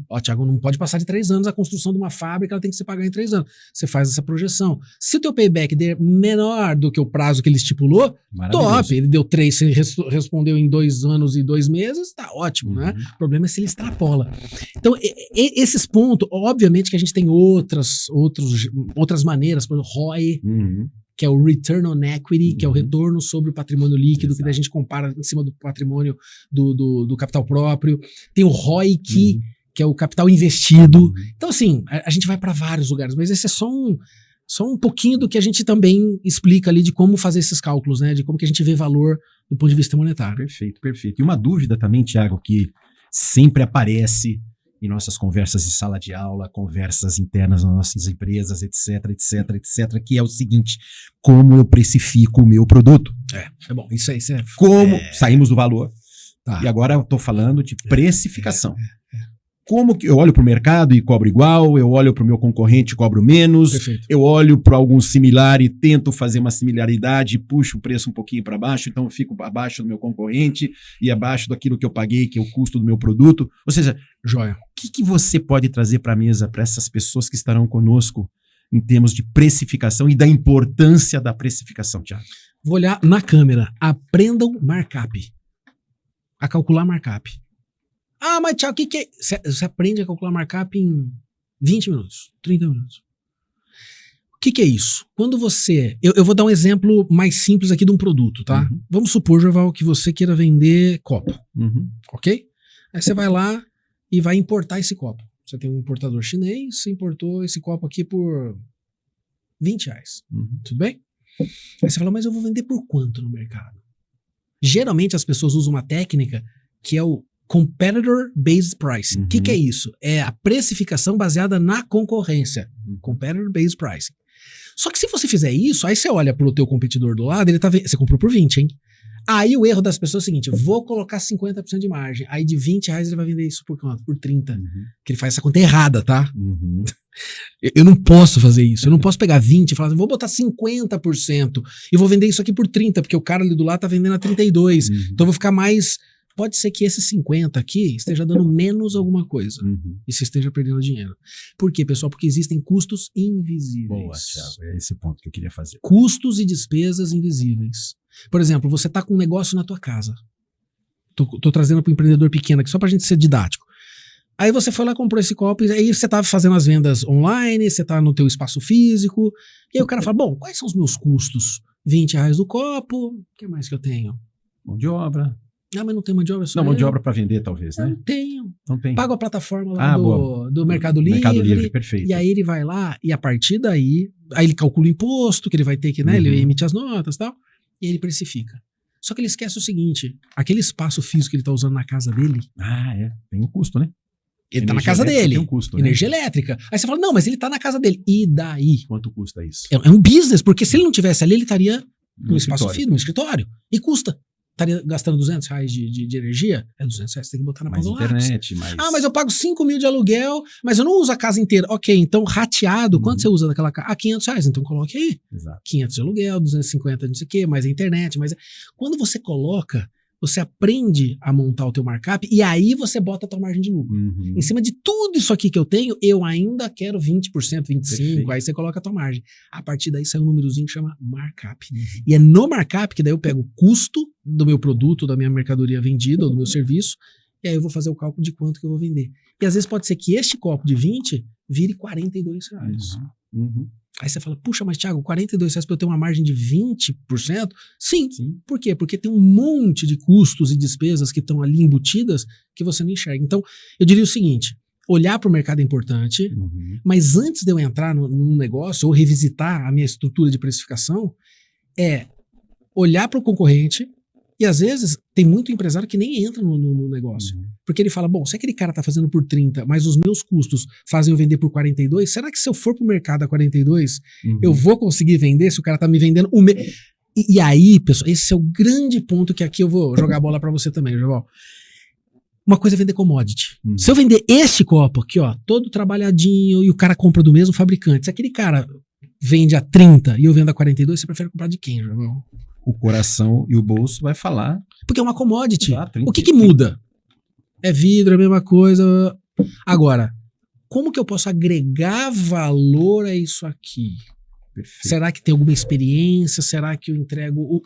Ó, Thiago, não pode passar de 3 anos a construção de uma fábrica, ela tem que ser paga em 3 anos. Você faz essa projeção. Se o teu payback der menor do que o prazo que ele estipulou, top. Ele deu 3, você respondeu em 2 anos e 2 meses, tá ótimo, né? O problema é se ele extrapola. Então, esses pontos, obviamente que a gente tem outras maneiras, por exemplo, ROI, que é o Return on Equity, que é o retorno sobre o patrimônio líquido, que a gente compara em cima do patrimônio do capital próprio. Tem o ROIC, que é o capital investido. Então, assim, a gente vai para vários lugares, mas esse é só um pouquinho do que a gente também explica ali de como fazer esses cálculos, né? De como que a gente vê valor do ponto de vista monetário. Perfeito, perfeito. E uma dúvida também, Thiago, que sempre aparece em nossas conversas de sala de aula, conversas internas nas nossas empresas, etc, que é o seguinte, como eu precifico o meu produto? É bom, isso aí. Saímos do valor, e agora eu estou falando de precificação. Como que eu olho para o mercado e cobro igual, eu olho para o meu concorrente e cobro menos, eu olho para algum similar e tento fazer uma similaridade e puxo o preço um pouquinho para baixo, então eu fico abaixo do meu concorrente e abaixo daquilo que eu paguei, que é o custo do meu produto. Ou seja, joia. O que você pode trazer para a mesa para essas pessoas que estarão conosco em termos de precificação e da importância da precificação, Thiago? Vou olhar na câmera. Aprendam markup. A calcular markup. Ah, mas Thiago, o que é? Você aprende a calcular markup em 20 minutos, 30 minutos. O que é isso? Quando você... Eu vou dar um exemplo mais simples aqui de um produto, tá? Vamos supor, Joval, que você queira vender copo. Ok? Aí você vai lá e vai importar esse copo. Você tem um importador chinês, você importou esse copo aqui por R$20. Tudo bem? Aí você fala, mas eu vou vender por quanto no mercado? Geralmente as pessoas usam uma técnica que é o Competitor Based Pricing. O que é isso? É a precificação baseada na concorrência. Competitor Based Pricing. Só que se você fizer isso, aí você olha pro teu competidor do lado, ele tá você comprou por 20, hein? Aí o erro das pessoas é o seguinte, vou colocar 50% de margem, aí de R$20 ele vai vender isso por quanto? Por 30. Que ele faz essa conta errada, tá? Eu não posso fazer isso, eu não posso pegar 20 e falar, vou botar 50% e vou vender isso aqui por 30, porque o cara ali do lado tá vendendo a 32, então eu vou ficar mais pode ser que esse 50 aqui esteja dando menos alguma coisa. Uhum. E você esteja perdendo dinheiro. Por quê, pessoal? Porque existem custos invisíveis. Boa, Thiago. É esse ponto que eu queria fazer. Custos e despesas invisíveis. Por exemplo, você está com um negócio na tua casa. Tô trazendo para o empreendedor pequeno aqui, só para a gente ser didático. Aí você foi lá, comprou esse copo, e aí você está fazendo as vendas online, você está no teu espaço físico, e aí o cara fala, bom, quais são os meus custos? R$20 do copo, o que mais que eu tenho? Mão de obra. Ah, mas não tem mão de obra só. Não, mão de obra para vender, talvez, Eu né? não tenho. Não tem. Pago a plataforma lá do Mercado Livre. Mercado Livre, perfeito. E aí ele vai lá, e a partir daí, aí ele calcula o imposto que ele vai ter que, né? Ele emite as notas e tal, e ele precifica. Só que ele esquece o seguinte, aquele espaço físico que ele está usando na casa dele. Ah, é. Tem um custo, né? Ele tá na casa dele. Tem um custo, energia elétrica. Aí você fala, não, mas ele tá na casa dele. E daí? Quanto custa isso? É um business, porque se ele não tivesse ali, ele estaria no espaço escritório. físico, no escritório. E custa. Estaria gastando R$200 de energia? É R$200, você tem que botar na mais ponta do lápis. internet, mais... Ah, mas eu pago 5 mil de aluguel, mas eu não uso a casa inteira. Ok, então rateado, quanto você usa daquela casa? Ah, R$500, então coloque aí. Exato. 500 de aluguel, 250 de não sei o quê, mais a internet, mais... Quando você coloca, você aprende a montar o teu markup e aí você bota a tua margem de lucro. Em cima de tudo isso aqui que eu tenho, eu ainda quero 20%, 25%, Perfeito. aí você coloca a tua margem. A partir daí sai um númerozinho que chama markup. E é no markup que daí eu pego o custo do meu produto, da minha mercadoria vendida ou do meu serviço, e aí eu vou fazer o cálculo de quanto que eu vou vender. E às vezes pode ser que este copo de 20 vire R$42. Aí você fala, puxa, mas Thiago, R$42 para eu ter uma margem de 20%? Sim. Por quê? Porque tem um monte de custos e despesas que estão ali embutidas que você não enxerga. Então, eu diria o seguinte, olhar para o mercado é importante, mas antes de eu entrar num negócio ou revisitar a minha estrutura de precificação, é olhar para o concorrente e às vezes tem muito empresário que nem entra no negócio. Porque ele fala, bom, se aquele cara tá fazendo por 30, mas os meus custos fazem eu vender por 42, será que se eu for pro mercado a 42, eu vou conseguir vender se o cara tá me vendendo E aí, pessoal, esse é o grande ponto que aqui eu vou jogar a bola pra você também, João. Uma coisa é vender commodity. Se eu vender este copo aqui, ó, todo trabalhadinho e o cara compra do mesmo fabricante, se aquele cara vende a 30 e eu vendo a 42, você prefere comprar de quem, João? O coração e o bolso vai falar. Porque é uma commodity. Exato, o que muda? É vidro, é a mesma coisa. Agora, como que eu posso agregar valor a isso aqui? Perfeito. Será que tem alguma experiência? Será que eu entrego...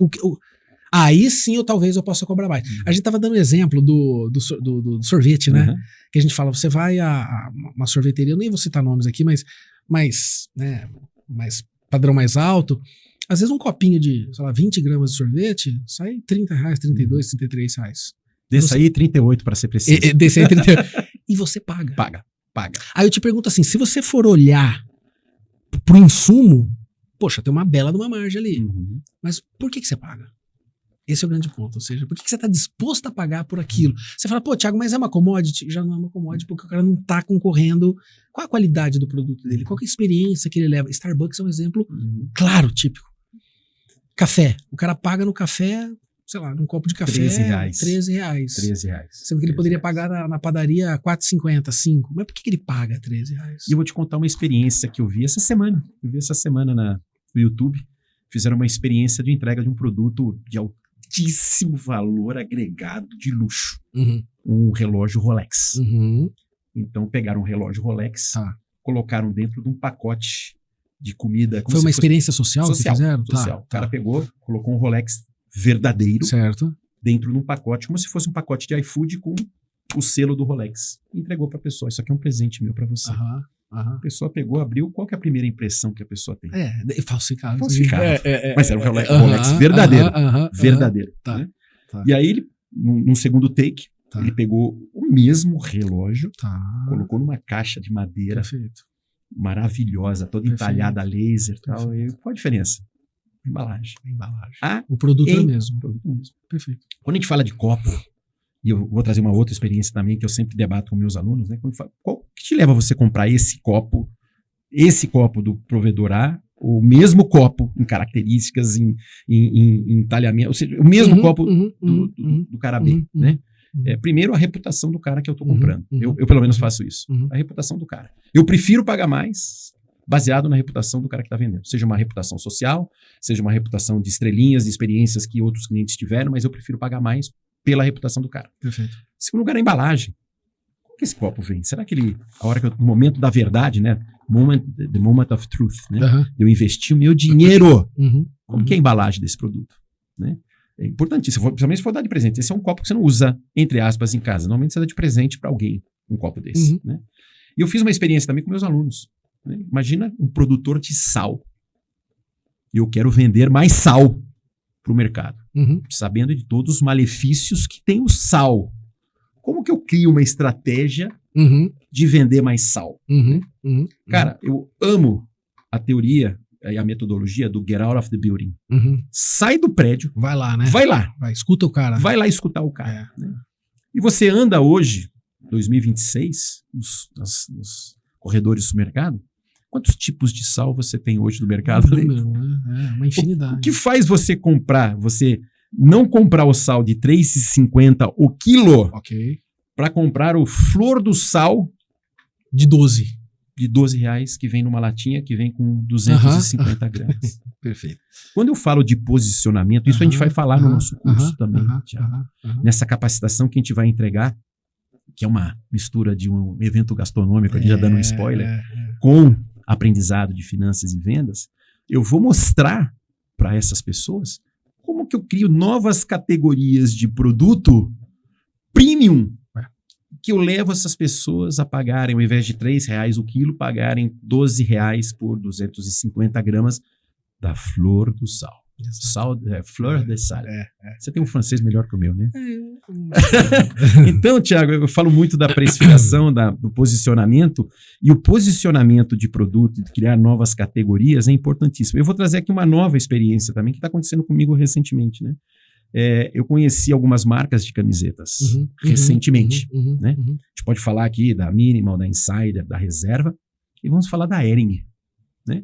Aí sim talvez eu possa cobrar mais. A gente tava dando exemplo do sorvete, né? Que a gente fala, você vai a uma sorveteria, eu nem vou citar nomes aqui, mas padrão mais alto. Às vezes um copinho de, sei lá, 20 gramas de sorvete sai R$30, R$32, R$33. Desse aí, 38 para ser preciso. Desse aí, 38. E você paga. Paga. Aí eu te pergunto assim, se você for olhar pro insumo, poxa, tem uma bela de uma margem ali. Mas por que você paga? Esse é o grande ponto. Ou seja, por que você está disposto a pagar por aquilo? Você fala, pô, Thiago, mas é uma commodity? Já não é uma commodity porque o cara não está concorrendo. Qual a qualidade do produto dele? Qual é a experiência que ele leva? Starbucks é um exemplo claro, típico. Café. O cara paga no café, sei lá, num copo de café, R$13. R$13. Sendo que ele poderia pagar na padaria R$4,50, 5. Mas por que ele paga R$13? E eu vou te contar uma experiência que eu vi essa semana. No YouTube. Fizeram uma experiência de entrega de um produto de altíssimo valor agregado de luxo. Um relógio Rolex. Então pegaram um relógio Rolex, colocaram dentro de um pacote de comida. Foi uma experiência social que fizeram? Social. O cara pegou, colocou um Rolex verdadeiro dentro de um pacote, como se fosse um pacote de iFood com o selo do Rolex. E entregou para a pessoa. Isso aqui é um presente meu para você. A pessoa pegou, abriu. Qual que é a primeira impressão que a pessoa tem? Falsificado. Mas era um Rolex verdadeiro. Verdadeiro. Né? E aí, ele, num segundo take, ele pegou o mesmo relógio, colocou numa caixa de madeira maravilhosa, toda entalhada a laser e tal. E qual a diferença? Embalagem. O produto é o mesmo. Perfeito. Quando a gente fala de copo, e eu vou trazer uma outra experiência também que eu sempre debato com meus alunos, né? Quando qual que te leva a você comprar esse copo do provedor A, o mesmo copo em características, em talhamento, ou seja, o mesmo copo do cara B, né? Primeiro, a reputação do cara que eu estou comprando. Eu pelo menos faço isso. A reputação do cara. Eu prefiro pagar mais baseado na reputação do cara que está vendendo. Seja uma reputação social, seja uma reputação de estrelinhas, de experiências que outros clientes tiveram, mas eu prefiro pagar mais pela reputação do cara. Perfeito. Segundo lugar, a embalagem. Como que esse copo vem? Será que ele, no momento da verdade, né? The moment of truth, né? Eu investi o meu dinheiro. Como que é a embalagem desse produto? Né? É importantíssimo, principalmente se for dar de presente. Esse é um copo que você não usa, entre aspas, em casa. Normalmente você dá de presente para alguém um copo desse. Né? E eu fiz uma experiência também com meus alunos. Né? Imagina um produtor de sal. E eu quero vender mais sal para o mercado, sabendo de todos os malefícios que tem o sal. Como que eu crio uma estratégia de vender mais sal? Cara, eu amo a teoria e a metodologia do Get Out of the Building. Sai do prédio. Vai lá, né? Vai lá. Escuta o cara. Vai lá escutar o cara. Né? E você anda hoje, 2026, nos corredores do supermercado, quantos tipos de sal você tem hoje no mercado? Uma infinidade. O que faz você não comprar o sal de R$3,50 o quilo para comprar o flor do sal de 12 reais que vem numa latinha que vem com 250 gramas. Perfeito. Quando eu falo de posicionamento, isso a gente vai falar no nosso curso também, Thiago. Nessa capacitação que a gente vai entregar, que é uma mistura de um evento gastronômico, aqui já dando um spoiler, com aprendizado de finanças e vendas, eu vou mostrar para essas pessoas como que eu crio novas categorias de produto premium que eu levo essas pessoas a pagarem, ao invés de R$3 o quilo, pagarem R$12 por 250 gramas da flor do sal. Fleur de sal. Você tem um francês melhor que o meu, né? Então, Thiago, eu falo muito da precificação, do posicionamento, e o posicionamento de produto, de criar novas categorias é importantíssimo. Eu vou trazer aqui uma nova experiência também que está acontecendo comigo recentemente, né? Eu conheci algumas marcas de camisetas recentemente. Né? A gente pode falar aqui da Minimal, da Insider, da Reserva, e vamos falar da Hering. Né?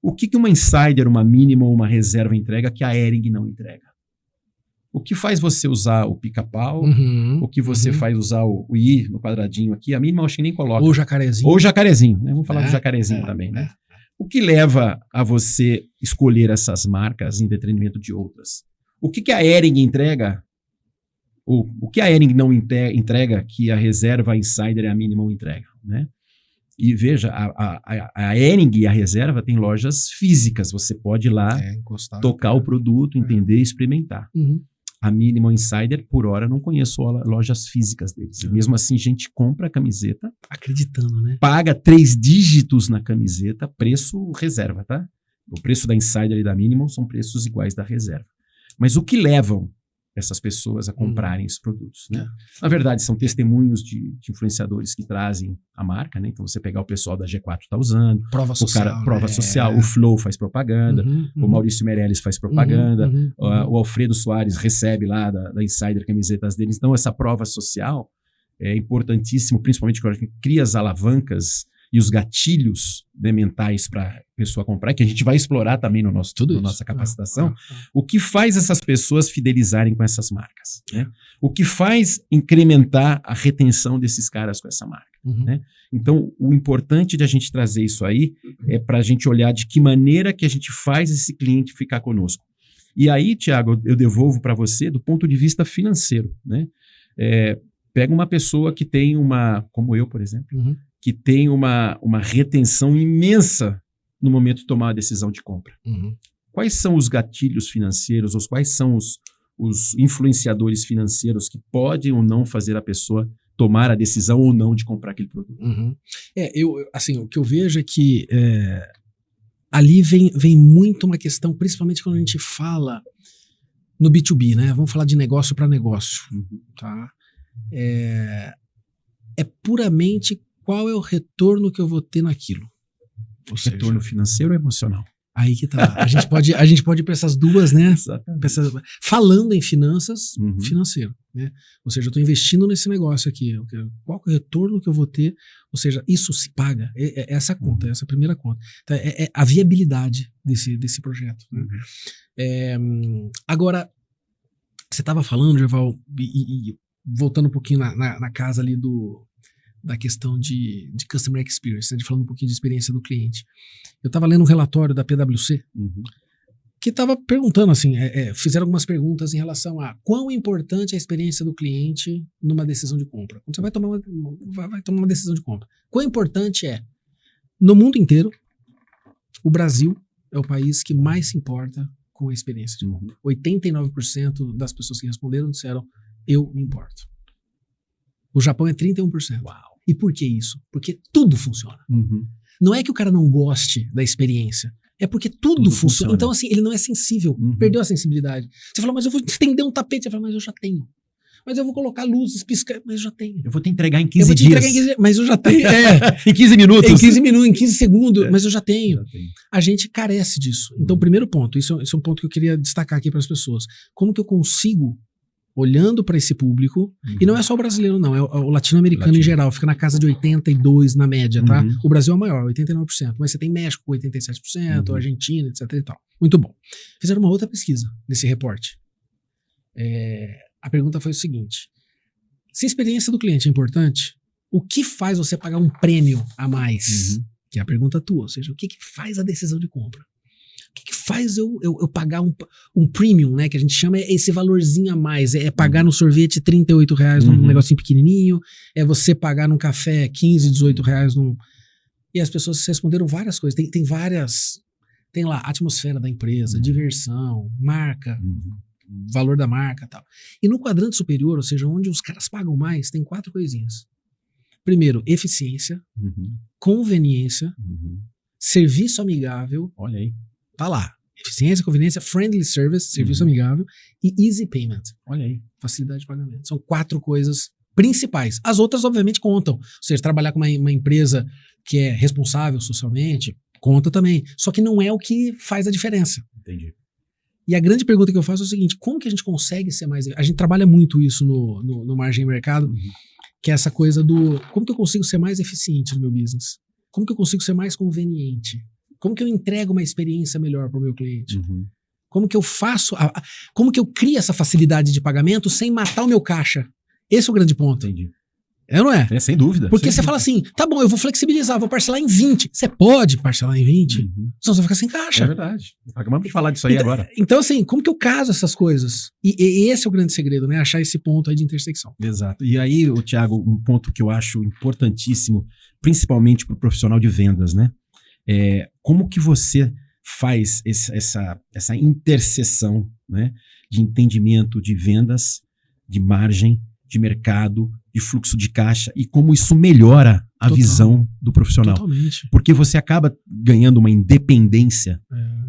O que uma Insider, uma Minimal, uma Reserva entrega que a Hering não entrega? O que faz você usar o pica-pau? O que você faz usar o I no quadradinho aqui? A Minimal acho que nem coloca. Ou jacarezinho. Ou jacarezinho. Né? Vamos falar do jacarezinho também. Né? O que leva a você escolher essas marcas em detrimento de outras? O que a Hering entrega, o que a Hering não entrega que a Reserva, a Insider e a Minimal entregam, né? E veja, a Hering e a Reserva têm lojas físicas, você pode ir lá, encostar, tocar o produto, entender e experimentar. A Minimal Insider, por hora, não conheço lojas físicas deles. E mesmo assim, a gente compra a camiseta. Acreditando, né? Paga 3 dígitos na camiseta, preço Reserva, tá? O preço da Insider e da Minimal são preços iguais da Reserva. Mas o que levam essas pessoas a comprarem esses produtos? Né? Na verdade, são testemunhos de influenciadores que trazem a marca, né? Então, você pegar o pessoal da G4 está usando. Prova social. Prova social. O Flow faz propaganda. O Maurício Meirelles faz propaganda. O Alfredo Soares recebe lá da Insider camisetas deles. Então, essa prova social é importantíssimo, principalmente quando a gente cria as alavancas e os gatilhos, né, mentais para a pessoa comprar, que a gente vai explorar também na nossa capacitação, o que faz essas pessoas fidelizarem com essas marcas? Né? O que faz incrementar a retenção desses caras com essa marca? Né? Então, o importante de a gente trazer isso aí é para a gente olhar de que maneira que a gente faz esse cliente ficar conosco. E aí, Thiago, eu devolvo para você do ponto de vista financeiro. Né? Pega uma pessoa que tem como eu, por exemplo, que tem uma retenção imensa no momento de tomar a decisão de compra. Quais são os gatilhos financeiros, ou quais são os influenciadores financeiros que podem ou não fazer a pessoa tomar a decisão ou não de comprar aquele produto? O que eu vejo é que ali vem muito uma questão, principalmente quando a gente fala no B2B, né? Vamos falar de negócio para negócio. Tá? É puramente qual é o retorno que eu vou ter naquilo. Ou seja, retorno financeiro ou emocional? Aí que tá. A gente pode ir para essas duas, né? Falando em finanças, financeiro. Né? Ou seja, eu estou investindo nesse negócio aqui. Qual é o retorno que eu vou ter? Ou seja, isso se paga. Essa conta, essa primeira conta. Então, é a viabilidade desse projeto. Né? Agora, você estava falando, Gerval, e voltando um pouquinho na casa ali da questão de Customer Experience, né, de falando um pouquinho de experiência do cliente. Eu estava lendo um relatório da PwC que estava perguntando assim, fizeram algumas perguntas em relação a quão importante é a experiência do cliente numa decisão de compra. Quando você vai tomar uma decisão de compra, quão importante é? No mundo inteiro, o Brasil é o país que mais se importa com a experiência de compra. 89% das pessoas que responderam disseram, eu me importo. O Japão é 31%. Uau. E por que isso? Porque tudo funciona. Não é que o cara não goste da experiência, é porque tudo funciona. Então, assim, ele não é sensível. Perdeu a sensibilidade. Você fala, mas eu vou estender um tapete. Você fala, mas eu já tenho. Mas eu vou colocar luzes, piscar, mas eu já tenho. Eu vou te entregar em 15 dias. Mas eu já tenho. Em 15 minutos. Em 15 minutos, em 15 segundos, mas eu já tenho. A gente carece disso. Então, primeiro ponto, isso é um ponto que eu queria destacar aqui para as pessoas. Como que eu consigo, olhando para esse público, e não é só o brasileiro não, é o latino-americano em geral, fica na casa de 82% na média, tá? O Brasil é o maior, 89%, mas você tem México com 87%, Argentina, etc e tal. Muito bom. Fizeram uma outra pesquisa nesse reporte. A pergunta foi o seguinte, se a experiência do cliente é importante, o que faz você pagar um prêmio a mais? Que é a pergunta tua, ou seja, o que faz a decisão de compra? O que faz eu pagar um premium, né? Que a gente chama esse valorzinho a mais. É pagar no sorvete R$38 num negocinho pequenininho. É você pagar num café R$15, R$18 num... E as pessoas responderam várias coisas. Tem várias... Tem lá, atmosfera da empresa, diversão, marca, valor da marca e tal. E no quadrante superior, ou seja, onde os caras pagam mais, tem 4 coisinhas. Primeiro, eficiência, conveniência, serviço amigável. Olha aí. Tá lá. Eficiência, conveniência, friendly service, serviço amigável e easy payment. Olha aí. Facilidade de pagamento. São 4 coisas principais. As outras, obviamente, contam. Ou seja, trabalhar com uma empresa que é responsável socialmente, conta também. Só que não é o que faz a diferença. Entendi. E a grande pergunta que eu faço é o seguinte, como que a gente consegue ser mais... A gente trabalha muito isso no Margem Mercado, que é essa coisa do... Como que eu consigo ser mais eficiente no meu business? Como que eu consigo ser mais conveniente? Como que eu entrego uma experiência melhor para o meu cliente? Como que eu faço... Como que eu crio essa facilidade de pagamento sem matar o meu caixa? Esse é o grande ponto. Entendi. É ou não é? Sem dúvida. Porque você fala assim, tá bom, eu vou flexibilizar, vou parcelar em 20. Você pode parcelar em 20? Senão você vai ficar sem caixa. É verdade. Acabamos de falar disso aí agora. Então, assim, como que eu caso essas coisas? E esse é o grande segredo, né? Achar esse ponto aí de intersecção. Exato. E aí, Thiago, um ponto que eu acho importantíssimo, principalmente para o profissional de vendas, né? Como que você faz essa interseção, né, de entendimento de vendas, de margem, de mercado, de fluxo de caixa e como isso melhora a visão do profissional. Totalmente. Porque você acaba ganhando uma independência,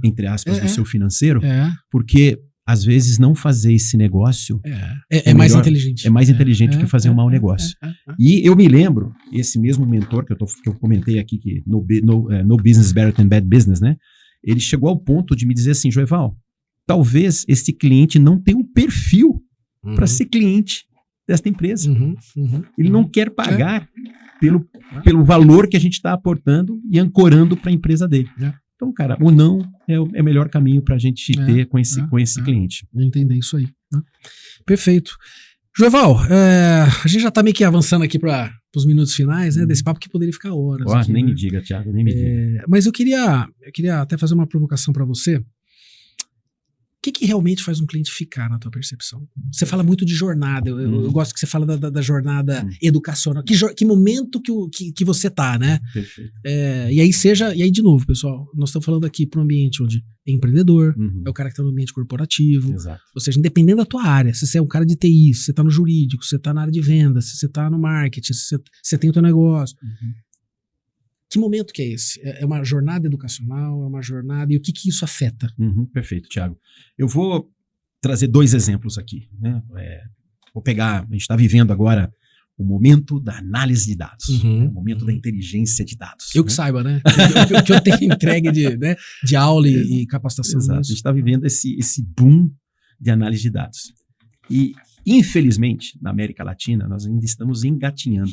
entre aspas, do seu financeiro, porque às vezes não fazer esse negócio é mais inteligente. É mais inteligente que fazer um mau negócio. E eu me lembro, esse mesmo mentor que eu comentei aqui, que no business better than bad business, né? Ele chegou ao ponto de me dizer assim, Joeval, talvez esse cliente não tenha um perfil para ser cliente desta empresa. Ele não quer pagar pelo valor que a gente está aportando e ancorando para a empresa dele. Então, cara, o não é o melhor caminho para a gente ter com esse cliente. Entender isso aí. Né? Perfeito. Joeval, a gente já está meio que avançando aqui para os minutos finais, né, desse papo que poderia ficar horas. Aqui, nem né? me diga, Thiago, nem me diga. Mas eu queria até fazer uma provocação para você. O que realmente faz um cliente ficar na tua percepção? Você fala muito de jornada, eu gosto que você fala da jornada educacional. Que momento que você tá, né? Perfeito. E aí, de novo, pessoal, nós estamos falando aqui para um ambiente onde é empreendedor, é o cara que está no ambiente corporativo. Exato. Ou seja, independendo da tua área, se você é um cara de TI, se você está no jurídico, se você está na área de vendas, se você está no marketing, se você tem o teu negócio. Que momento que é esse? É uma jornada educacional? É uma jornada... E o que isso afeta? Perfeito, Thiago. Eu vou trazer 2 exemplos aqui. Né? Vou pegar... A gente está vivendo agora o momento da análise de dados. O momento da inteligência de dados. Eu que saiba, né? que eu tenho entregue de aula e capacitação. Exato. A gente está vivendo esse boom de análise de dados. E, infelizmente, na América Latina, nós ainda estamos engatinhando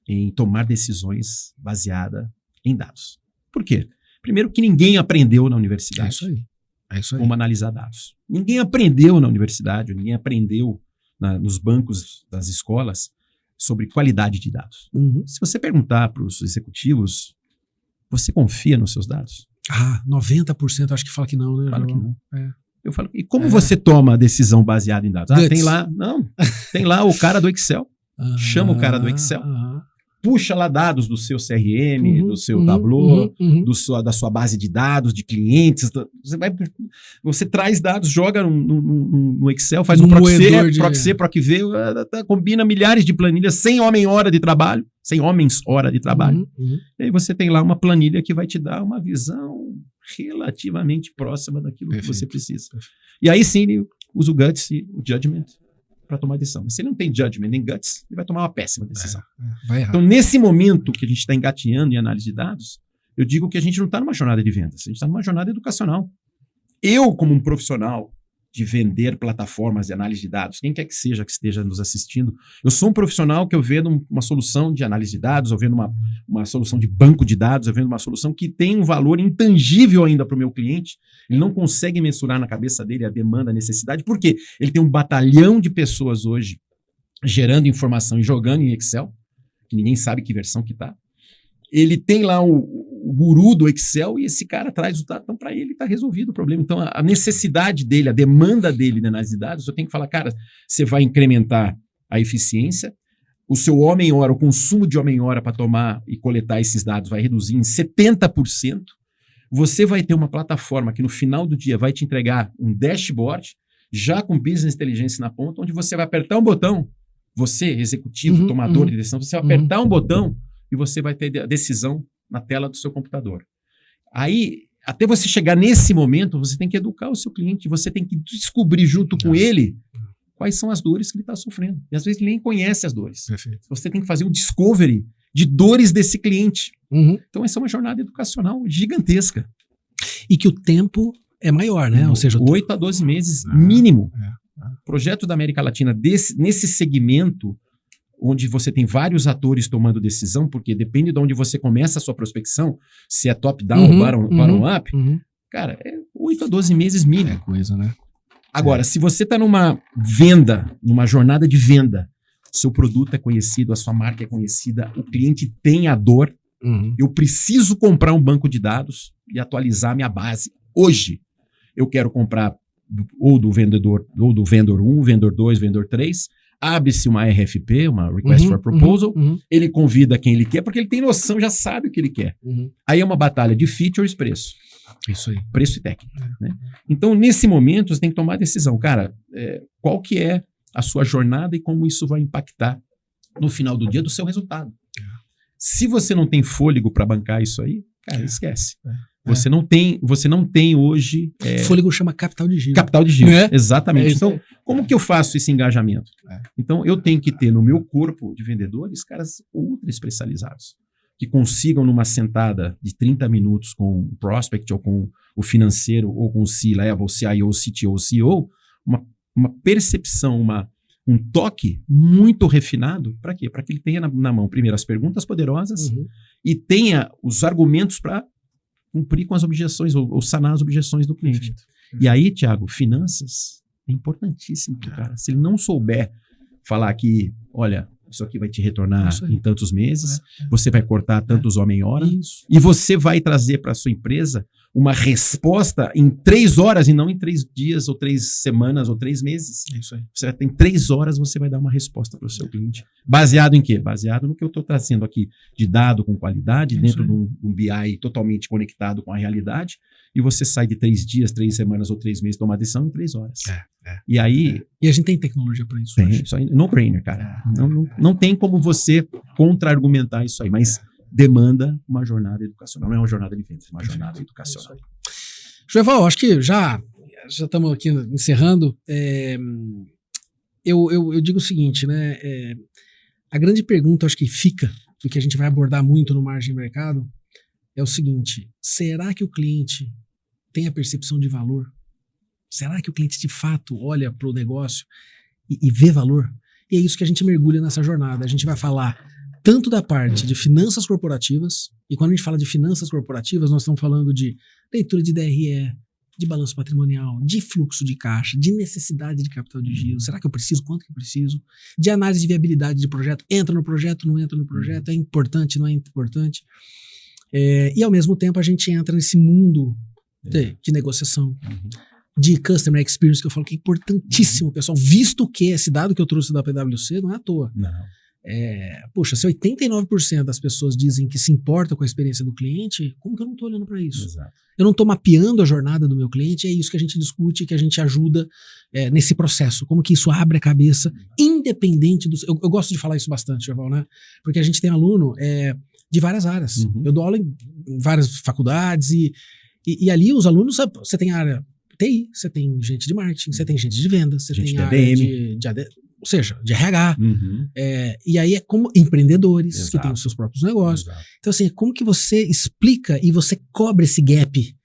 em tomar decisões baseadas em dados. Por quê? Primeiro que ninguém aprendeu na universidade como analisar dados. Ninguém aprendeu na universidade, ninguém aprendeu nos bancos das escolas sobre qualidade de dados. Se você perguntar para os executivos, você confia nos seus dados? 90% acho que fala que não, né? Fala que não. É. Eu falo, e como você toma a decisão baseada em dados? Tem lá, tem lá o cara do Excel. Chama o cara do Excel. Puxa lá dados do seu CRM, do seu Tableau, da sua base de dados, de clientes. Você traz dados, joga no Excel, faz um proxy, PROC-V, combina milhares de planilhas, 100 homem-hora de trabalho, 100 homens-hora de trabalho. E aí você tem lá uma planilha que vai te dar uma visão relativamente próxima daquilo que você precisa. E aí sim, ele usa o guts e o judgment para tomar decisão. Mas se ele não tem judgment nem guts, ele vai tomar uma péssima decisão. Vai errar. Então, nesse momento que a gente está engatinhando em análise de dados, eu digo que a gente não está numa jornada de vendas, a gente está numa jornada educacional. Eu, como um profissional de vender plataformas de análise de dados, quem quer que seja que esteja nos assistindo, eu sou um profissional que eu vendo uma solução de análise de dados, eu vendo uma solução de banco de dados, eu vendo uma solução que tem um valor intangível ainda para o meu cliente. Ele não consegue mensurar na cabeça dele a demanda, a necessidade, porque ele tem um batalhão de pessoas hoje gerando informação e jogando em Excel, que ninguém sabe que versão que está. Ele tem lá o guru do Excel e esse cara traz o dado. Então, para ele está resolvido o problema. Então, a necessidade dele, a demanda dele na análise de dados, eu tenho que falar, cara, você vai incrementar a eficiência, o seu homem-hora, o consumo de homem-hora para tomar e coletar esses dados vai reduzir em 70%. Você vai ter uma plataforma que no final do dia vai te entregar um dashboard, já com business intelligence na ponta, onde você vai apertar um botão, você, executivo, tomador de decisão, você vai apertar um botão e você vai ter a decisão na tela do seu computador. Aí, até você chegar nesse momento, você tem que educar o seu cliente, você tem que descobrir junto com ele quais são as dores que ele está sofrendo. E às vezes ele nem conhece as dores. Perfeito. Você tem que fazer um discovery de dores desse cliente. Então, essa é uma jornada educacional gigantesca. E que o tempo é maior, né? Ou seja, 8 a 12 meses mínimo. Projeto da América Latina nesse segmento, onde você tem vários atores tomando decisão, porque depende de onde você começa a sua prospecção, se é top-down ou bottom-up, cara, é 8 a 12 meses mínimo. É coisa, né? Agora, se você está numa venda, numa jornada de venda, seu produto é conhecido, a sua marca é conhecida, o cliente tem a dor, eu preciso comprar um banco de dados e atualizar minha base. Hoje, eu quero comprar ou do vendedor 1, vendedor 2, vendedor 3, abre-se uma RFP, uma Request for Proposal, ele convida quem ele quer, porque ele tem noção, já sabe o que ele quer. Aí é uma batalha de features, preço. Isso aí. Preço e técnica. Né? Então, nesse momento, você tem que tomar a decisão. Cara, qual que é a sua jornada e como isso vai impactar no final do dia do seu resultado. Se você não tem fôlego para bancar isso aí, cara, esquece. Você não tem hoje... Fôlego chama capital de giro. Capital de giro, exatamente. Então, como que eu faço esse engajamento? Então, eu tenho que ter no meu corpo de vendedores caras ultra especializados, que consigam numa sentada de 30 minutos com o prospect ou com o financeiro ou com o C-level, CIO, CTO, CEO, uma percepção, um toque muito refinado. Para quê? Para que ele tenha na mão, primeiro, as perguntas poderosas e tenha os argumentos para cumprir com as objeções ou sanar as objeções do cliente. E aí, Thiago, finanças é importantíssimo, cara. Se ele não souber falar que, olha, isso aqui vai te retornar em tantos meses, você vai cortar tantos homem-hora e você vai trazer para a sua empresa uma resposta em 3 horas e não em 3 dias ou 3 semanas ou 3 meses. Isso aí. Você tem 3 horas, você vai dar uma resposta para o seu cliente. Baseado em quê? Baseado no que eu estou trazendo aqui de dado com qualidade, dentro de um BI totalmente conectado com a realidade, e você sai de 3 dias, 3 semanas ou 3 meses tomar decisão em 3 horas. E aí... E a gente tem tecnologia para isso. Tem, isso aí, no-brainer, cara. Não tem como você contra-argumentar isso aí, mas demanda uma jornada educacional. Não é uma jornada de vendas, é uma jornada educacional. Joeval, acho que já estamos aqui encerrando. Eu digo o seguinte, né? A grande pergunta, acho que fica, do que a gente vai abordar muito no Margem de Mercado, é o seguinte: será que o cliente tem a percepção de valor? Será que o cliente de fato olha para o negócio e vê valor? E é isso que a gente mergulha nessa jornada. A gente vai falar tanto da parte de finanças corporativas, e quando a gente fala de finanças corporativas, nós estamos falando de leitura de DRE, de balanço patrimonial, de fluxo de caixa, de necessidade de capital de giro. Será que eu preciso? Quanto que eu preciso? De análise de viabilidade de projeto. Entra no projeto, não entra no projeto? É importante, não é importante? E ao mesmo tempo a gente entra nesse mundo de negociação, de customer experience, que eu falo que é importantíssimo, pessoal, visto que esse dado que eu trouxe da PwC não é à toa. Não. Puxa, se 89% das pessoas dizem que se importam com a experiência do cliente, como que eu não estou olhando para isso? Exato. Eu não estou mapeando a jornada do meu cliente, é isso que a gente discute, que a gente ajuda nesse processo, como que isso abre a cabeça, independente do... Eu gosto de falar isso bastante, Gerval, né? Porque a gente tem aluno de várias áreas. Eu dou aula em várias faculdades e ali os alunos, você tem a área TI, você tem gente de marketing, você tem gente de vendas, você tem a área de ADM, ou seja, de RH. E aí é como empreendedores que têm os seus próprios negócios. Então, assim, como que você explica e você cobre esse gap,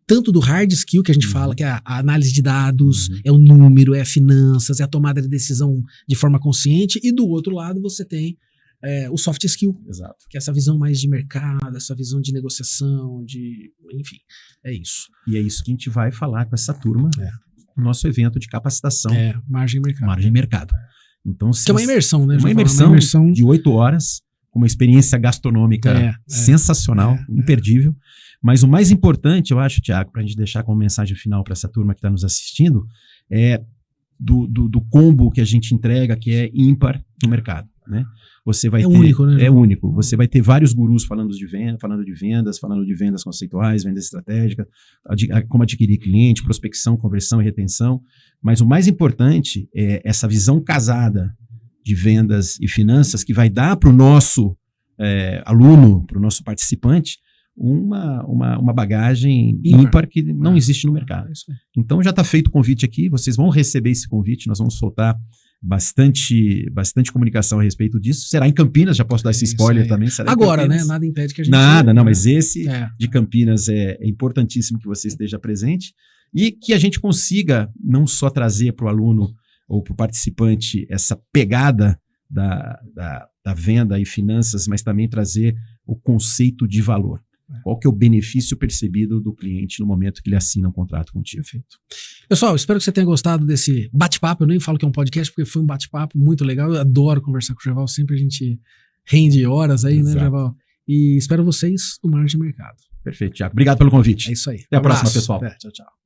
tanto do hard skill que a gente fala, que é a análise de dados, é o número, é finanças, é a tomada de decisão de forma consciente, e do outro lado você tem o soft skill, que é essa visão mais de mercado, essa visão de negociação, enfim, é isso. E é isso que a gente vai falar com essa turma. Nosso evento de capacitação. Margem e mercado. Margem e mercado. Então, que é uma imersão, né? Uma imersão de 8 horas, com uma experiência gastronômica sensacional, imperdível. Mas o mais importante, eu acho, Thiago, para a gente deixar como mensagem final para essa turma que está nos assistindo, é do combo que a gente entrega, que é ímpar no mercado, né? Você vai ter, único, né? É único. Você vai ter vários gurus falando de vendas conceituais, vendas estratégicas, como adquirir cliente, prospecção, conversão e retenção. Mas o mais importante é essa visão casada de vendas e finanças que vai dar para o nosso aluno, para o nosso participante, uma bagagem ímpar que não existe no mercado. Então já está feito o convite aqui, vocês vão receber esse convite, nós vamos soltar bastante comunicação a respeito disso. Será em Campinas, já posso dar esse spoiler também. Será agora, né? Nada impede que a gente... Mas esse de Campinas é importantíssimo que você esteja presente e que a gente consiga não só trazer para o aluno ou para o participante essa pegada da venda e finanças, mas também trazer o conceito de valor. Qual que é o benefício percebido do cliente no momento que ele assina um contrato contigo? Perfeito. Pessoal, espero que você tenha gostado desse bate-papo. Eu nem falo que é um podcast, porque foi um bate-papo muito legal. Eu adoro conversar com o Gerval. Sempre a gente rende horas aí, né, Gerval? E espero vocês no Margem de Mercado. Perfeito, Thiago. Obrigado pelo convite. É isso aí. Até a próxima, pessoal. Tchau, tchau.